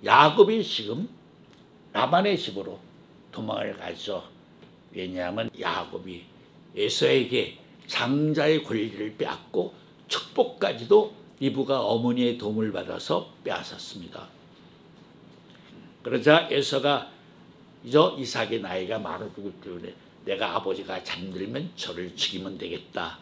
야곱이 지금 라반의 집으로 도망을 가죠. 왜냐하면 야곱이 에서에게 장자의 권리를 빼앗고 축복까지도 리브가 어머니의 도움을 받아서 빼앗았습니다. 그러자 에서가 이삭의 나이가 많아지기 때문에 내가 아버지가 잠들면 저를 죽이면 되겠다.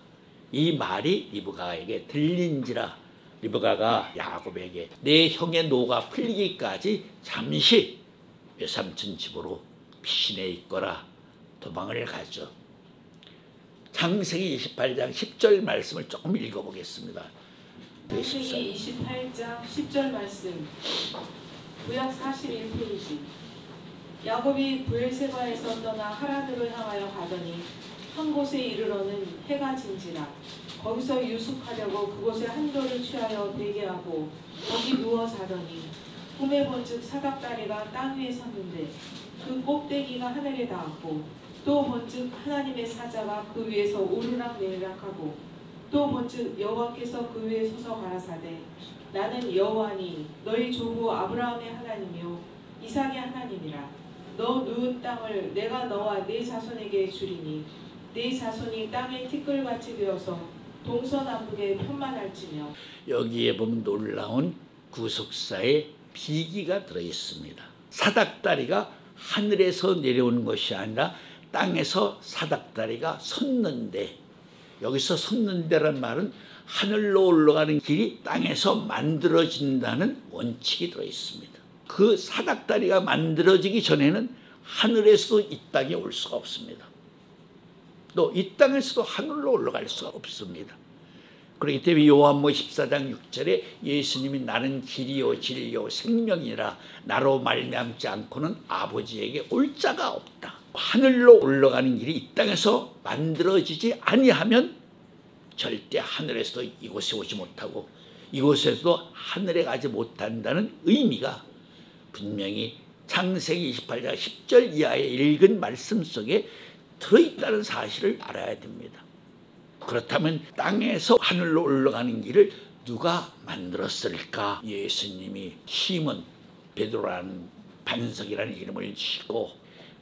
이 말이 리브가에게 들린지라 리브가가 야곱에게 내 형의 노가 풀리기까지 잠시 외삼촌 집으로 피신해 있거라 도망을 가죠. 창세기 28장 10절 말씀을 조금 읽어보겠습니다. 창세기 28장 10절 말씀, 구약 41페이지. 야곱이 브엘세바에서 떠나 하란으로 향하여 가더니 한 곳에 이르러는 해가 진지라. 거기서 유숙하려고 그곳에 한 돌을 취하여 베개하고 거기 누워 자더니 꿈에 본즉 사각다리가 땅 위에 섰는데 그 꼭대기가 하늘에 닿았고 또 본즉 하나님의 사자가 그 위에서 오르락내리락하고 또 본즉 여호와께서 그 위에 서서 가라사대 나는 여호와니 너희 조부 아브라함의 하나님이요 이삭의 하나님이라. 너 누운 땅을 내가 너와 네 자손에게 주리니 네 자손이 땅의 티끌같이 되어서 동서남북에 편만할지며. 여기에 보면 놀라운 구속사의 비기가 들어있습니다. 사닥다리가 하늘에서 내려오는 것이 아니라 땅에서 사닥다리가 섰는데, 여기서 섰는데란 말은 하늘로 올라가는 길이 땅에서 만들어진다는 원칙이 들어있습니다. 그 사닥다리가 만들어지기 전에는 하늘에서도 이 땅에 올 수가 없습니다. 또 이 땅에서도 하늘로 올라갈 수가 없습니다. 그렇기 때문에 요한복음 14장 6절에 예수님이 나는 길이요 진리요 생명이라 나로 말미암지 않고는 아버지에게 올 자가 없다. 하늘로 올라가는 길이 이 땅에서 만들어지지 아니하면 절대 하늘에서도 이곳에 오지 못하고 이곳에서도 하늘에 가지 못한다는 의미가 분명히 창세기 28장 10절 이하에 읽은 말씀 속에 들어있다는 사실을 알아야 됩니다. 그렇다면 땅에서 하늘로 올라가는 길을 누가 만들었을까? 예수님이 시몬 베드로라는 반석이라는 이름을 지고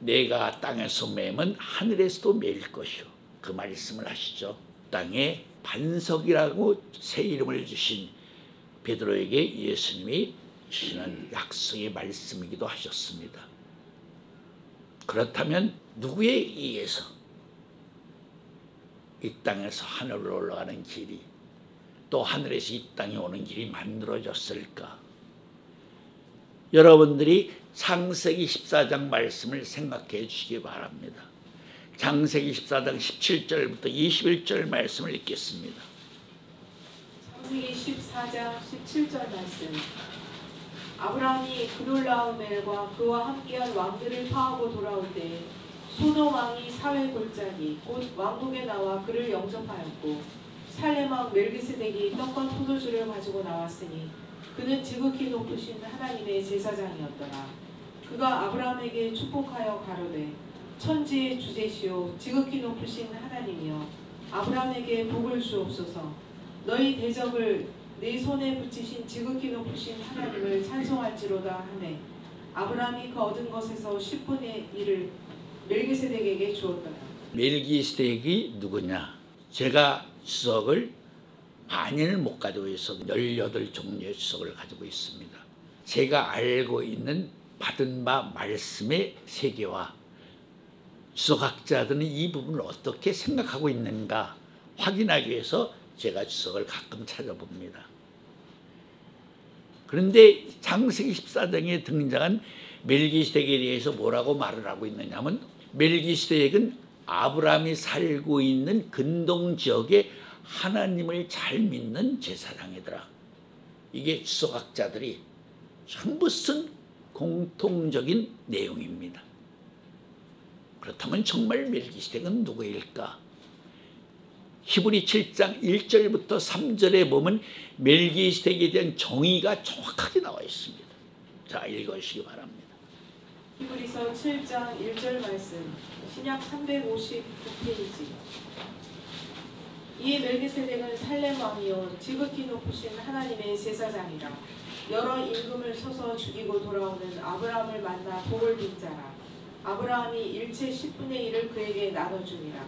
내가 땅에서 매면 하늘에서도 매일 것이요. 그 말씀을 하시죠. 땅에 반석이라고 새 이름을 주신 베드로에게 예수님이 주시는 약속의 말씀이기도 하셨습니다. 그렇다면 누구에 의해서 이 땅에서 하늘로 올라가는 길이 또 하늘에서 이 땅에 오는 길이 만들어졌을까? 여러분들이 창세기 14장 말씀을 생각해 주시기 바랍니다. 창세기 14장 17절부터 21절 말씀을 읽겠습니다. 창세기 14장 17절 말씀. 아브라함이 그돌라오멜과 그와 함께한 왕들을 파하고 돌아올 때 소돔 왕이 사회 골짜기 곧 왕국에 나와 그를 영접하였고 살렘 왕 멜기스덱이 떡과 포도주를 가지고 나왔으니 그는 지극히 높으신 하나님의 제사장이었더라. 그가 아브라함에게 축복하여 가로되 천지의 주제시오 지극히 높으신 하나님이여 아브라함에게 복을 주옵소서. 너희 대적을 네 손에 붙이신 지극히 높으신 하나님을 찬송할지로다 하매 아브라함이 그 얻은 것에서 10분의 1을 멜기세덱에게 주었더라. 멜기세덱이 누구냐? 제가 주석을 많이는 못 가지고 있어도 18종류의 주석을 가지고 있습니다. 제가 알고 있는 받은 바 말씀의 세계와 주석학자들은 이 부분을 어떻게 생각하고 있는가 확인하기 위해서 제가 주석을 가끔 찾아봅니다. 그런데 창세기 14장에 등장한 멜기세덱에 대해서 뭐라고 말을 하고 있느냐면 멜기세덱은 아브라함이 살고 있는 근동 지역에 하나님을 잘 믿는 제사장이더라. 이게 주석학자들이 전부 쓴 공통적인 내용입니다. 그렇다면 정말 멜기세덱은 누구일까? 히브리 7장 1절부터 3절에 보면 멜기세덱에 대한 정의가 정확하게 나와 있습니다. 자, 읽으시기 바랍니다. 히브리서 7장 1절 말씀, 신약 359페이지. 이에 멜기세덱은 살렘 왕이요 지극히 높으신 하나님의 제사장이라. 여러 임금을 쳐서 죽이고 돌아오는 아브라함을 만나 복을 빈 자라. 아브라함이 일체 10분의 1을 그에게 나눠주니라.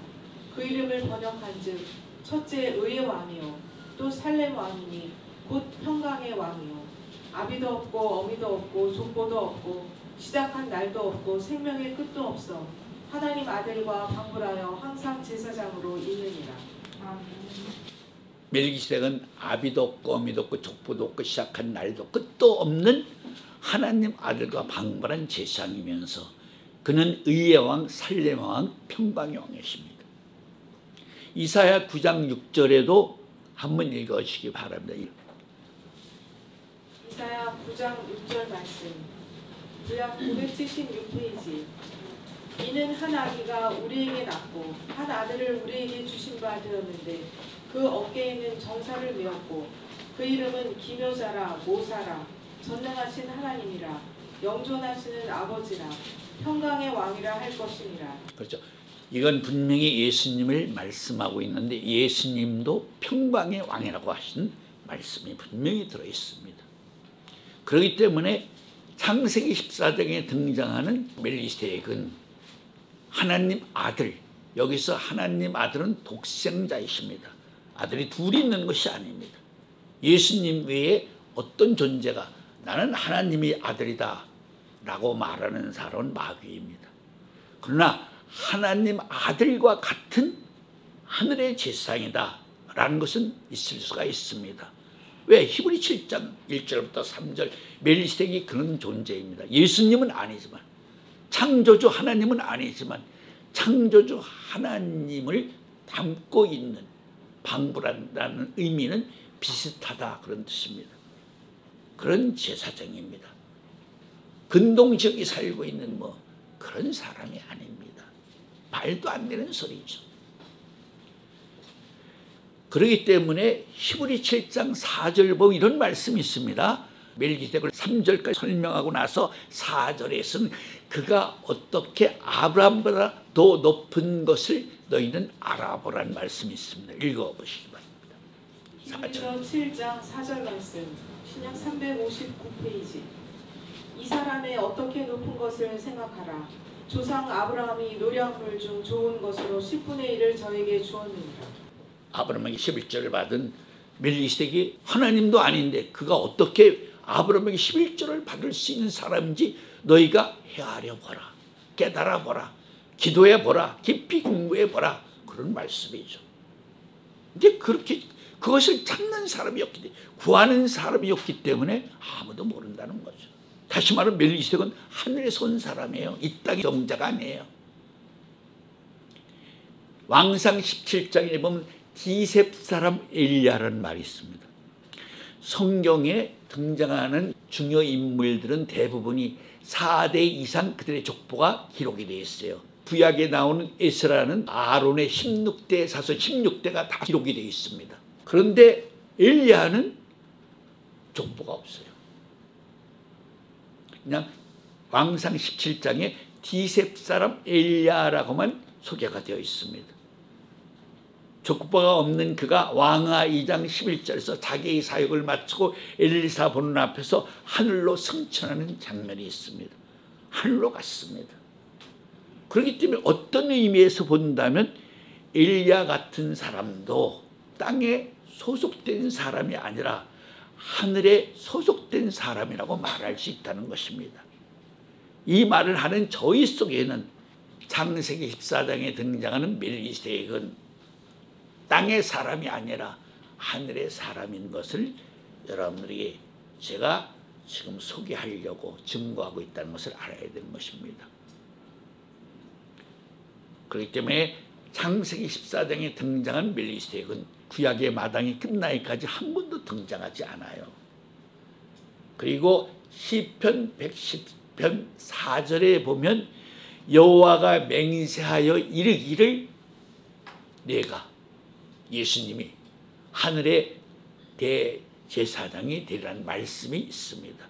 그 이름을 번역한즉 첫째 의의 왕이요 또 살렘 왕이니 곧 평강의 왕이요 아비도 없고 어미도 없고 족보도 없고 시작한 날도 없고 생명의 끝도 없어 하나님 아들과 방불하여 항상 제사장으로 있느니라. 멜기세덱은 아비도 없고 어미도 없고 족보도 없고 시작한 날도 끝도 없는 하나님 아들과 방불한 제사장이면서 그는 의의 왕, 살렘 왕, 평강의 왕이십니다. 이사야 9장 6절에도 한번 읽어주시기 바랍니다. 이사야 9장 6절 말씀 구약 976페이지. 이는 한 아기가 우리에게 낳고 한 아들을 우리에게 주신 바 되었는데 그 어깨에는 정사를 메었고 그 이름은 기묘자라 모사라 전능하신 하나님이라 영존하시는 아버지라 평강의 왕이라 할 것이니라. 그렇죠. 이건 분명히 예수님을 말씀하고 있는데 예수님도 평강의 왕이라고 하신 말씀이 분명히 들어있습니다. 그렇기 때문에 창세기 14장에 등장하는 멜기세덱은 하나님 아들, 여기서 하나님 아들은 독생자이십니다. 아들이 둘이 있는 것이 아닙니다. 예수님 외에 어떤 존재가 나는 하나님의 아들이다 라고 말하는 사람은 마귀입니다. 그러나 하나님 아들과 같은 하늘의 제사장이다 라는 것은 있을 수가 있습니다. 왜? 히브리 7장 1절부터 3절 멜기세덱이 그런 존재입니다. 예수님은 아니지만 창조주 하나님은 아니지만 창조주 하나님을 담고 있는 방불한다는 의미는 비슷하다 그런 뜻입니다. 그런 제사장입니다. 근동지역에 살고 있는 그런 사람이 아닙니다. 말도 안 되는 소리죠. 그렇기 때문에 히브리 7장 4절 보면 이런 말씀이 있습니다. 멜기세덱을 3절까지 설명하고 나서 4절에서는 그가 어떻게 아브라함보다 더 높은 것을 너희는 알아보라는 말씀이 있습니다. 읽어보시기 바랍니다. 4절. 7장 4절 말씀 신약 359페이지. 이 사람의 어떻게 높은 것을 생각하라. 조상 아브라함이 노량물 중 좋은 것으로 10분의 1을 저에게 주었느니라. 아브라함에게 11절을 받은 멜기세덱이 하나님도 아닌데 그가 어떻게 아브라함에게 11절을 받을 수 있는 사람인지 너희가 헤아려 보라. 깨달아 보라. 기도해 보라. 깊이 공부해 보라. 그런 말씀이죠. 근데 그렇게 그것을 찾는 사람이었기 때문에 구하는 사람이었기 때문에 아무도 모른다는 거죠. 다시 말하면 멜기세덱은 하늘에서 온 사람이에요. 이 땅의 정자가 아니에요. 왕상 17장에 보면 디셉 사람 엘리야라는 말이 있습니다. 성경에 등장하는 중요 인물들은 대부분이 4대 이상 그들의 족보가 기록이 되어 있어요. 구약에 나오는 에스라는 아론의 16대 사서 16대가 다 기록이 되어 있습니다. 그런데 엘리야는 족보가 없어요. 그냥 왕상 17장에 디셉 사람 엘리야라고만 소개가 되어 있습니다. 족보가 없는 그가 왕하 2장 11절에서 자기의 사역을 마치고 엘리사 보는 앞에서 하늘로 승천하는 장면이 있습니다. 하늘로 갔습니다. 그렇기 때문에 어떤 의미에서 본다면 엘리야 같은 사람도 땅에 소속된 사람이 아니라 하늘에 소속된 사람이라고 말할 수 있다는 것입니다. 이 말을 하는 저희 속에는 창세기 14장에 등장하는 멜기세덱은 땅의 사람이 아니라 하늘의 사람인 것을 여러분들에게 제가 지금 소개하려고 증거하고 있다는 것을 알아야 되는 것입니다. 그렇기 때문에 창세기 14장에 등장한 멜기세덱은 구약의 마당이 끝나기까지 한 번도 등장하지 않아요. 그리고 시편 110편 4절에 보면 여호와가 맹세하여 이르기를 내가 예수님이 하늘의 대제사장이 되리라는 말씀이 있습니다.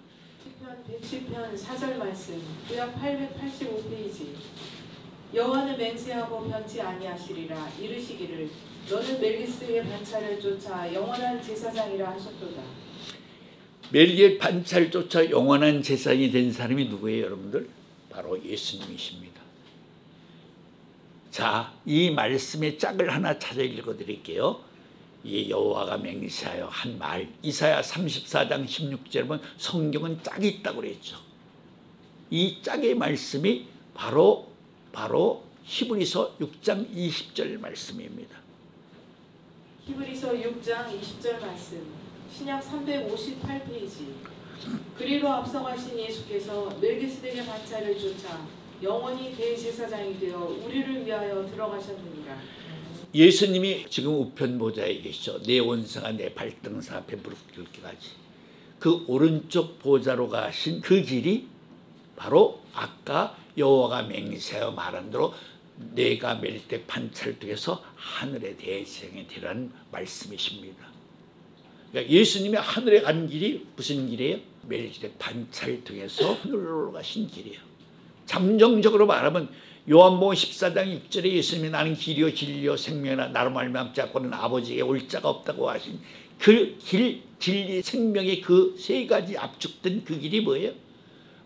110편 4절 말씀 구약 885페이지. 여호와는 맹세하고 변치 아니하시리라. 이르시기를 너는 멜기세덱의 반차를 쫓아 영원한 제사장이라 하셨도다. 멜기의 반차를 영원한 제사장이 된 사람이 누구예요, 여러분들? 바로 예수님이십니다. 자, 이 말씀의 짝을 하나 찾아 읽어드릴게요. 이 여호와가 맹세하여 한 말, 이사야 34장 16절에 보면 성경은 짝이 있다고 그랬죠. 이 짝의 말씀이 바로 히브리서 6장 20절 말씀입니다. 히브리서 6장 20절 말씀, 신약 358페이지. 그리로 앞서가신 예수께서 멜기스덱의 반차를 쫓아 영원히 대제사장이 되어 우리를 위하여 들어가셨느니라. 예수님이 지금 우편 보좌에 계시죠. 내 원수가 내 발등상 앞에 무릎 꿇기까지. 그 오른쪽 보좌로 가신 그 길이 바로 아까 여호와가 맹세하여 말한 대로 내가 멜기스덱 반차를 통해서 하늘의 대제사장이 되라는 말씀이십니다. 그러니까 예수님이 하늘에 간 길이 무슨 길이에요? 멜기스덱 반차를 통해서 하늘로 가신 길이에요. 잠정적으로 말하면 요한복음 14장 6절에 예수님이 나는 길이요 진리요 생명이라 나로 말미암지 않고는 아버지에게 올 자가 없다고 하신 그 길, 진리, 생명의 그 세 가지 압축된 그 길이 뭐예요?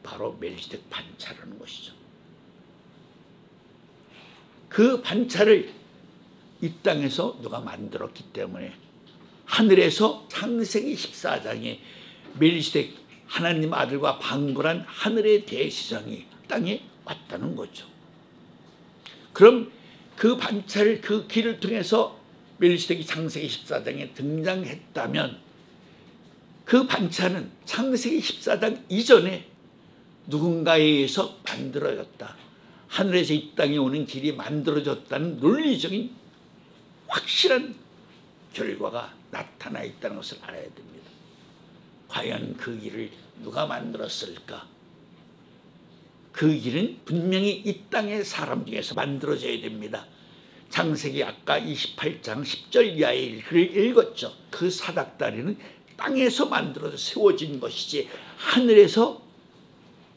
바로 멜기스덱 반차라는 것이죠. 그 반차를 이 땅에서 누가 만들었기 때문에 하늘에서 창세기 14장에 멜기스덱 하나님 아들과 방불한 하늘의 대제사장이 땅에 왔다는 거죠. 그럼 그 반차를 그 길을 통해서 멜기스덱이 창세기 14장에 등장했다면 그 반차는 창세기 14장 이전에 누군가에 의해서 만들어졌다. 하늘에서 이 땅에 오는 길이 만들어졌다는 논리적인 확실한 결과가 나타나 있다는 것을 알아야 됩니다. 과연 그 길을 누가 만들었을까? 그 길은 분명히 이 땅의 사람 중에서 만들어져야 됩니다. 창세기 아까 28장 10절 이하의 글을 읽었죠. 그 사닥다리는 땅에서 만들어져 세워진 것이지 하늘에서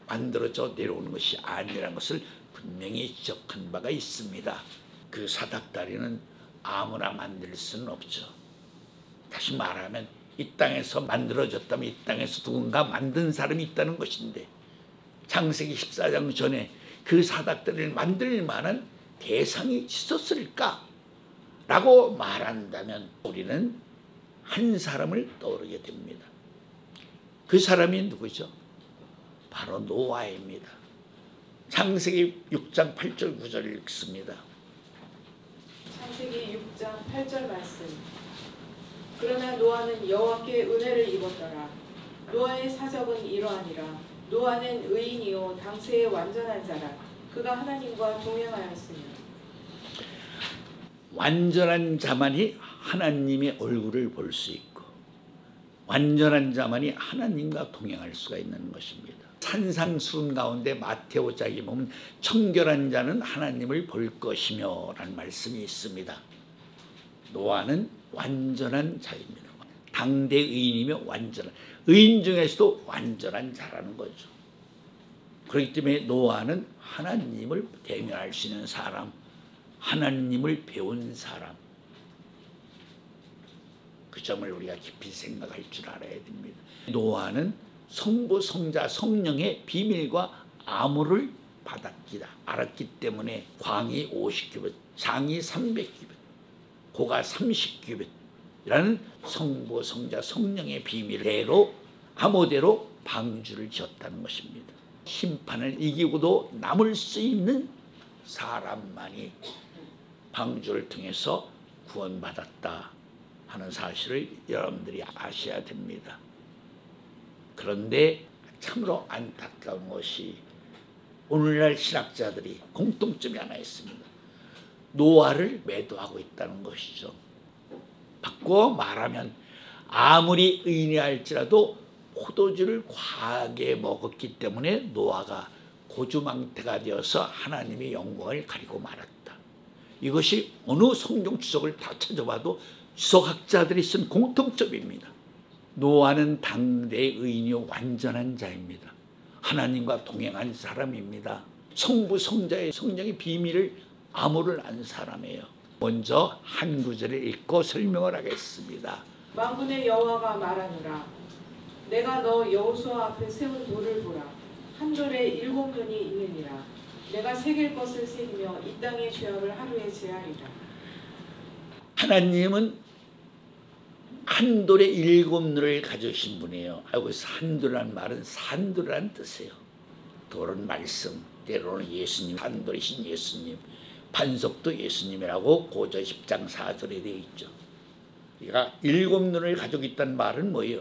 만들어져 내려오는 것이 아니라는 것을 분명히 지적한 바가 있습니다. 그 사닥다리는 아무나 만들 수는 없죠. 다시 말하면 이 땅에서 만들어졌다면 이 땅에서 누군가 만든 사람이 있다는 것인데 창세기 14장 전에 그 사닥다리를 만들 만한 대상이 있었을까? 라고 말한다면 우리는 한 사람을 떠오르게 됩니다. 그 사람이 누구죠? 바로 노아입니다. 창세기 6장 8절 9절 읽습니다. 창세기 6장 8절 말씀. 그러나 노아는 여호와께 은혜를 입었더라. 노아의 사적은 이러하니라. 노아는 의인이요 당세의 완전한 자라. 그가 하나님과 동행하였으며. 완전한 자만이 하나님의 얼굴을 볼 수 있고 완전한 자만이 하나님과 동행할 수가 있는 것입니다. 산상수훈 가운데 마태오장에 보면 청결한 자는 하나님을 볼 것이며 라는 말씀이 있습니다. 노아는 완전한 자입니다. 당대 의인이며 완전한 의인 중에서도 완전한 자라는 거죠. 그렇기 때문에 노아는 하나님을 대면할 수 있는 사람, 하나님을 배운 사람, 그 점을 우리가 깊이 생각할 줄 알아야 됩니다. 노아는 성부, 성자, 성령의 비밀과 암호를 알았기 때문에 광이 50규빗, 장이 300규빗, 고가 30규빗이라는 성부, 성자, 성령의 비밀대로 암호대로 방주를 지었다는 것입니다. 심판을 이기고도 남을 수 있는 사람만이 방주를 통해서 구원받았다 하는 사실을 여러분들이 아셔야 됩니다. 그런데 참으로 안타까운 것이 오늘날 신학자들이 공통점이 하나 있습니다. 노아를 매도하고 있다는 것이죠. 바꿔 말하면 아무리 의인이 할지라도 포도주를 과하게 먹었기 때문에 노아가 고주망태가 되어서 하나님의 영광을 가리고 말았다. 이것이 어느 성경 주석을 다 찾아봐도 주석학자들이 쓴 공통점입니다. 노아는 당대의 의인이요 완전한 자입니다. 하나님과 동행한 사람입니다. 성부 성자의 성령의 비밀을 암호를 안 사람이에요. 먼저 한 구절을 읽고 설명을 하겠습니다. 만군의 여호와가 말하노라. 내가 너 여호수아 앞에 세운 돌을 보라. 한 돌에 7눈이 있느니라. 내가 새길 것을 새기며 이 땅의 죄악을 하루에 제하리라. 하나님은 한 돌에 7눈을 가지신 분이에요. 여기서 한돌이라는 말은 산돌이라는 뜻이에요. 돌은 말씀, 때로는 예수님, 산돌이신 예수님, 반석도 예수님이라고 고저 10장 4절에 되어 있죠. 그러니까 7눈을 가지고 있다는 말은 뭐예요?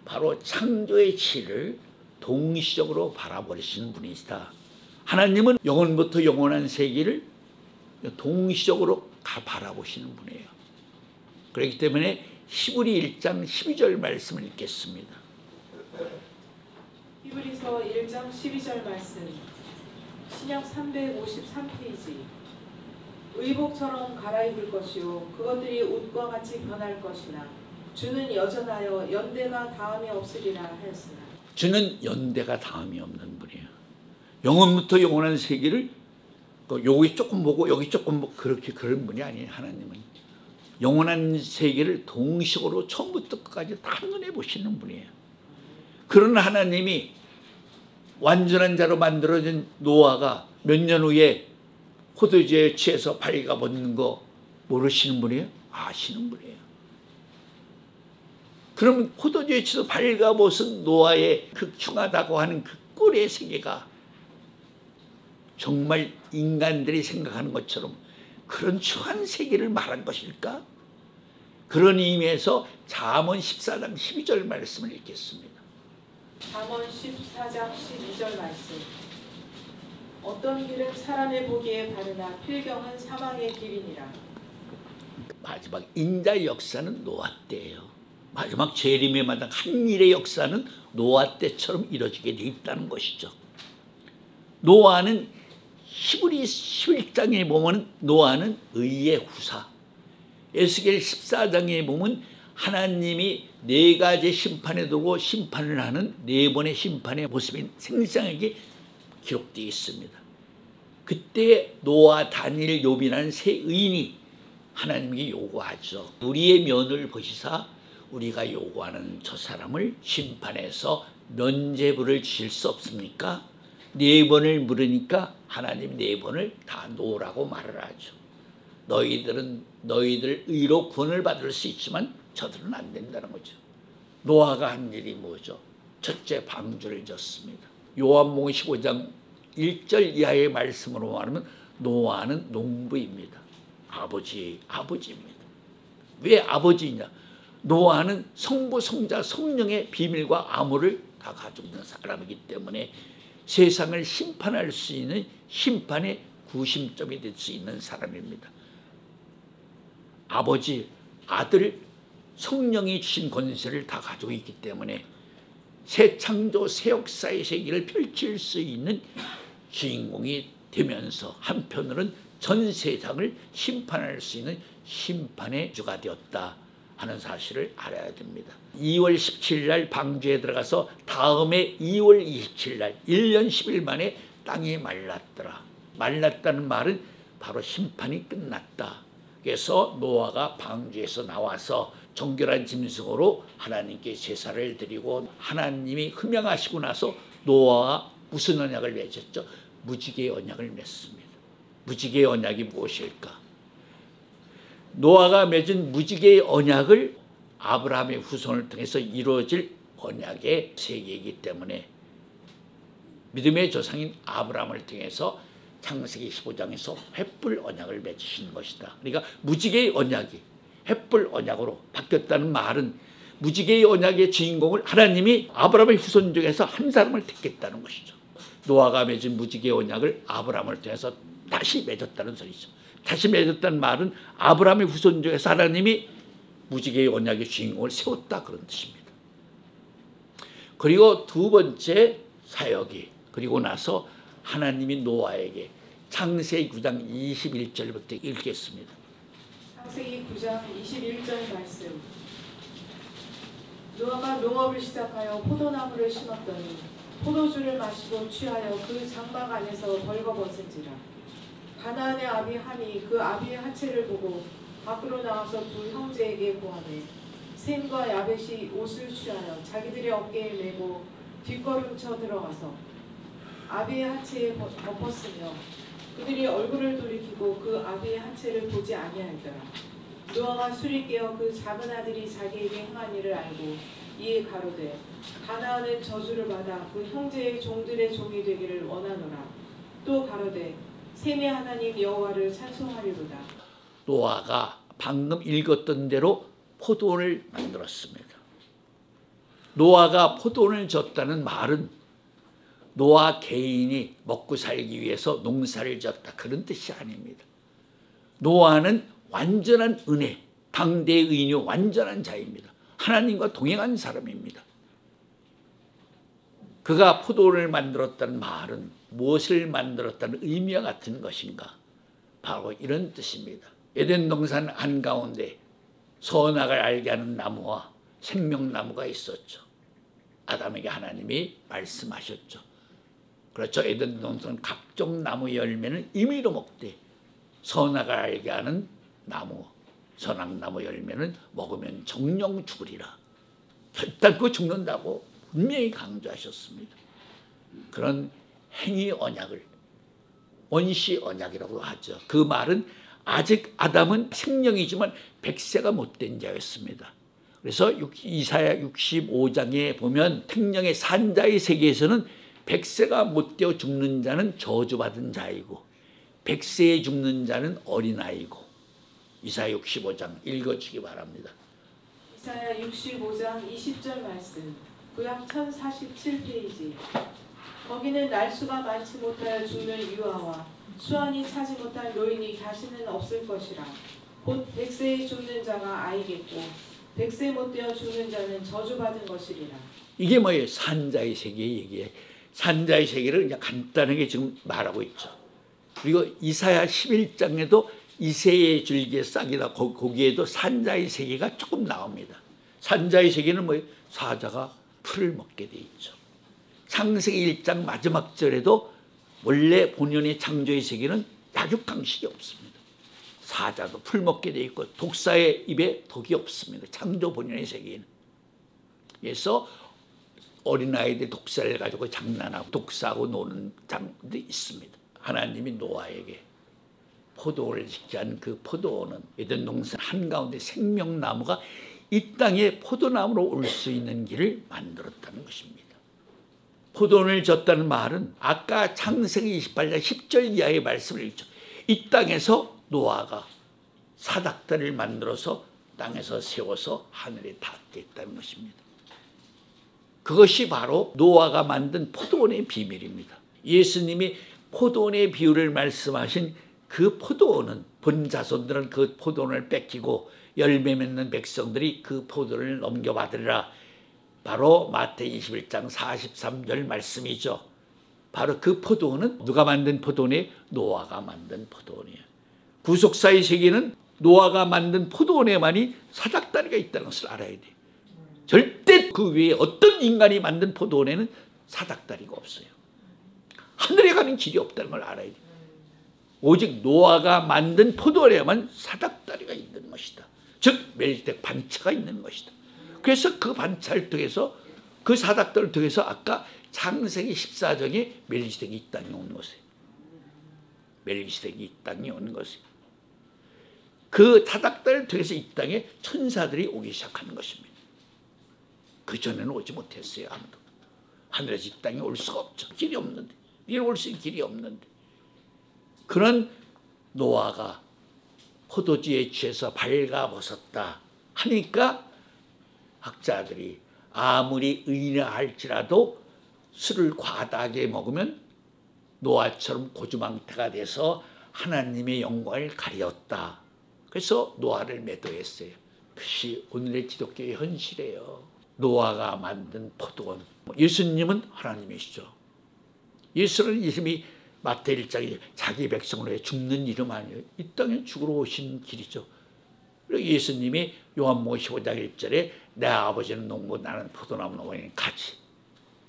바로 창조의 치를 동시적으로 바라보시는 분이시다. 하나님은 영원부터 영원한 세계를 동시적으로 바라보시는 분이에요. 그렇기 때문에 히브리 1장 12절 말씀을 읽겠습니다. 히브리서 1장 12절 말씀. 신약 353페이지. 의복처럼 갈아입을 것이요 그것들이 옷과 같이 변할 것이나 주는 여전하여 연대가 다함이 없으리라 하였으나. 주는 연대가 다함이 없는 분이에요. 영원부터 영원한 세계를 여기 조금 보고 여기 조금 보고 그렇게 그런 분이 아니에요. 하나님은 영원한 세계를 동시적으로 처음부터 끝까지 다 한눈에 보시는 분이에요. 그런 하나님이 완전한 자로 만들어진 노아가 몇 년 후에 포도주에 취해서 발가벗는 거 모르시는 분이에요? 아시는 분이에요. 그럼 포도주에 취해서 발가벗은 노아의 극충하다고 하는 그 꼴의 세계가 정말 인간들이 생각하는 것처럼 그런 추한 세계를 말한 것일까? 그런 의미에서 잠언 14장 12절 말씀을 읽겠습니다. 잠언 14장 12절 말씀. 어떤 길은 사람의 보기에 바르나 필경은 사망의 길이니라. 마지막 인자의 역사는 노아 때예요. 마지막 재림의 마당 한 일의 역사는 노아 때처럼 이루어지게 되어 있다는 것이죠. 노아는 히브리 11장에 보면 노아는 의의 후사, 에스겔 14장에 보면 하나님이 4가지 심판에 두고 심판을 하는 4번의 심판의 모습이 생생하게 기록되어 있습니다. 그때 노아, 다니엘, 욥이라는 세 의인이 하나님께 요구하죠. 우리의 면을 보시사 우리가 요구하는 저 사람을 심판해서 면죄부를 주실 수 없습니까? 4번을 물으니까 하나님 4번을 다 놓으라고 말을 하죠. 너희들 의로 구원을 받을 수 있지만 저들은 안 된다는 거죠. 노아가 한 일이 뭐죠? 첫째, 방주를 졌습니다. 요한복음 15장 1절 이하의 말씀으로 말하면 노아는 농부입니다. 아버지입니다. 왜 아버지냐? 노아는 성부, 성자, 성령의 비밀과 암호를 다 가지고 있는 사람이기 때문에 세상을 심판할 수 있는 심판의 구심점이 될 수 있는 사람입니다. 아버지, 아들, 성령이 주신 권세를 다 가지고 있기 때문에 새 창조, 새 역사의 세계를 펼칠 수 있는 주인공이 되면서 한편으로는 전 세상을 심판할 수 있는 심판의 주가 되었다 하는 사실을 알아야 됩니다. 2월 17일 날 방주에 들어가서 다음에 2월 27일 날 1년 10일 만에 땅이 말랐더라. 말랐다는 말은 바로 심판이 끝났다. 그래서 노아가 방주에서 나와서 정결한 짐승으로 하나님께 제사를 드리고 하나님이 흠양하시고 나서 노아가 무슨 언약을 맺었죠? 무지개의 언약을 맺습니다. 무지개의 언약이 무엇일까? 노아가 맺은 무지개의 언약을 아브라함의 후손을 통해서 이루어질 언약의 세계이기 때문에 믿음의 조상인 아브라함을 통해서 창세기 15장에서 횃불 언약을 맺으신 것이다. 그러니까 무지개의 언약이 횃불 언약으로 바뀌었다는 말은 무지개의 언약의 주인공을 하나님이 아브라함의 후손 중에서 한 사람을 택했다는 것이죠. 노아가 맺은 무지개의 언약을 아브라함을 통해서 다시 맺었다는 소리죠. 다시 맺었다는 말은 아브라함의 후손 중에서 하나님이 무지개의 언약의 주인공을 세웠다 그런 뜻입니다. 그리고 두 번째 사역이 그리고 나서 하나님이 노아에게 창세기 9장 21절부터 읽겠습니다. 창세기 9장 21절 말씀. 노아가 농업을 시작하여 포도나무를 심었더니 포도주를 마시고 취하여 그 장막 안에서 벌거벗은지라. 가나안의 아비 함이 그 아비의 하체를 보고 밖으로 나와서 두 형제에게 고하되 셈과 야벳이 옷을 취하여 자기들의 어깨에 메고 뒷걸음쳐 들어가서 아비의 하체에 덮었으며 그들이 얼굴을 돌이키고 그 아비의 하체를 보지 아니하였더라. 노아가 술이 깨어 그 작은 아들이 자기에게 행한 일을 알고 이에 가로되 가나안은 저주를 받아 그 형제의 종들의 종이 되기를 원하노라. 또 가로되 셈의 하나님 여호와를 찬송하리로다. 노아가 방금 읽었던 대로 포도원을 만들었습니다. 노아가 포도원을 졌다는 말은 노아 개인이 먹고 살기 위해서 농사를 졌다, 그런 뜻이 아닙니다. 노아는 완전한 은혜, 당대의 의인이 완전한 자입니다. 하나님과 동행한 사람입니다. 그가 포도원을 만들었다는 말은 무엇을 만들었다는 의미와 같은 것인가? 바로 이런 뜻입니다. 에덴 동산 한가운데 선악을 알게 하는 나무와 생명나무가 있었죠. 아담에게 하나님이 말씀하셨죠. 그렇죠. 에덴 동산 각종 나무 열매는 임의로 먹되 선악을 알게 하는 나무, 선악나무 열매는 먹으면 정령 죽으리라. 결단코 죽는다고 분명히 강조하셨습니다. 그런 행위 언약을 원시 언약이라고 하죠. 그 말은 아직 아담은 생명이지만 100세가 못된 자였습니다. 그래서 이사야 65장에 보면 생명의 산자의 세계에서는 100세가 못 되어 죽는 자는 저주받은 자이고 100세에 죽는 자는 어린아이고. 이사야 65장 읽어주기 바랍니다. 이사야 65장 20절 말씀, 구약 1047페이지. 거기는 날수가 많지 못하여 죽는 유아와 수완이 차지 못할 노인이 다시는 없을 것이라. 곧 100세에 죽는 자가 아이겠고 100세 못 되어 죽는 자는 저주받은 것이리라. 이게 뭐예요? 산자의 세계 얘기에 산자의 세계를 그냥 간단하게 지금 말하고 있죠. 그리고 이사야 11장에도 이새의 줄기에 싹이다. 거기에도 산자의 세계가 조금 나옵니다. 산자의 세계는 뭐예요? 사자가 풀을 먹게 돼 있죠. 창세기 1장 마지막 절에도 원래 본연의 창조의 세계는 약육강식이 없습니다. 사자도 풀 먹게 돼 있고 독사의 입에 독이 없습니다. 창조 본연의 세계는. 그래서 어린아이들 독사를 가지고 장난하고 독사하고 노는 장도 있습니다. 하나님이 노아에게 포도원을 짓게 한 그 포도원은 에덴 동산 한가운데 생명나무가 이 땅에 포도나무로 올 수 있는 길을 만들었다는 것입니다. 포도원을 졌다는 말은 아까 창세기 28장 10절 이하의 말씀을 읽죠. 이 땅에서 노아가 사닥다리를 만들어서 땅에서 세워서 하늘에 닿게 했다는 것입니다. 그것이 바로 노아가 만든 포도원의 비밀입니다. 예수님이 포도원의 비유를 말씀하신 그 포도원은 본 자손들은 그 포도원을 뺏기고 열매 맺는 백성들이 그 포도원을 넘겨받으리라. 바로 마태복음 21장 43절 말씀이죠. 바로 그 포도원은 누가 만든 포도원이에요? 노아가 만든 포도원이에요. 구속사의 세계는 노아가 만든 포도원에만이 사닥다리가 있다는 것을 알아야 돼요. 절대 그 외에 어떤 인간이 만든 포도원에는 사닥다리가 없어요. 하늘에 가는 길이 없다는 걸 알아야 돼요. 오직 노아가 만든 포도원에만 사닥다리가 있는 것이다. 즉 멜기세덱 반차가 있는 것이다. 그래서 그 반차를 통해서 그 사닥다리를 통해서 아까 창세기 14장에 멜기세덱이 이 땅에 온 것이에요. 멜기세덱이 이 땅에 온 것이에요. 그 사닥다리를 통해서 이 땅에 천사들이 오기 시작하는 것입니다. 그전에는 오지 못했어요. 아무도. 하늘에서 이 땅에 올 수가 없죠. 길이 없는데. 위로 올 수 있는 길이 없는데. 그런 노아가 포도주에 취해서 발가벗었다 하니까 학자들이 아무리 의인이라 할지라도 술을 과다하게 먹으면 노아처럼 고주망태가 돼서 하나님의 영광을 가리었다. 그래서 노아를 매도했어요. 그것이 오늘의 기독교의 현실이에요. 노아가 만든 포도원. 예수님은 하나님이시죠. 예수는 이름이 마태 1장에 자기 백성으로 죽는 이름 아니에요. 이 땅에 죽으러 오신 길이죠. 그리고 예수님이 요한복음 15장 1절에 내 아버지는 농부 나는 포도나무 농부니 같이.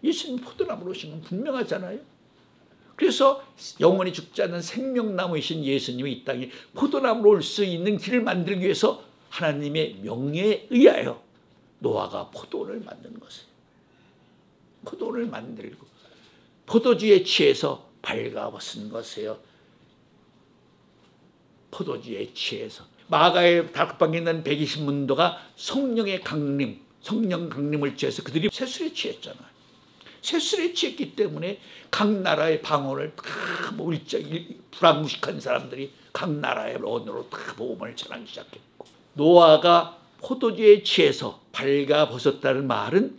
예수님 포도나무로 오신 건 분명하잖아요. 그래서 영원히 죽지 않는 생명나무이신 예수님이 이 땅에 포도나무로 올 수 있는 길을 만들기 위해서 하나님의 명령에 의하여 노아가 포도원을 만든 것이에요. 포도원을 만들고 포도주에 취해서 발가벗은 것이에요. 포도주에 취해서. 마가의 다락방에 있는 120문도가 성령의 강림, 성령 강림을 취해서 그들이 세술에 취했잖아요. 세술에 취했기 때문에 각 나라의 방언을 다 불황무식한 사람들이 각 나라의 언어로 다 복음을 전하기 시작했고, 노아가 포도주에 취해서 발가벗었다는 말은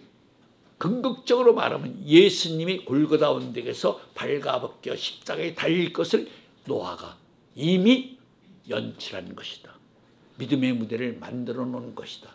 궁극적으로 말하면 예수님이 골고다 언덕에서 발가벗겨 십자가에 달릴 것을 노아가 이미 연출한 것이다. 믿음의 무대를 만들어 놓은 것이다.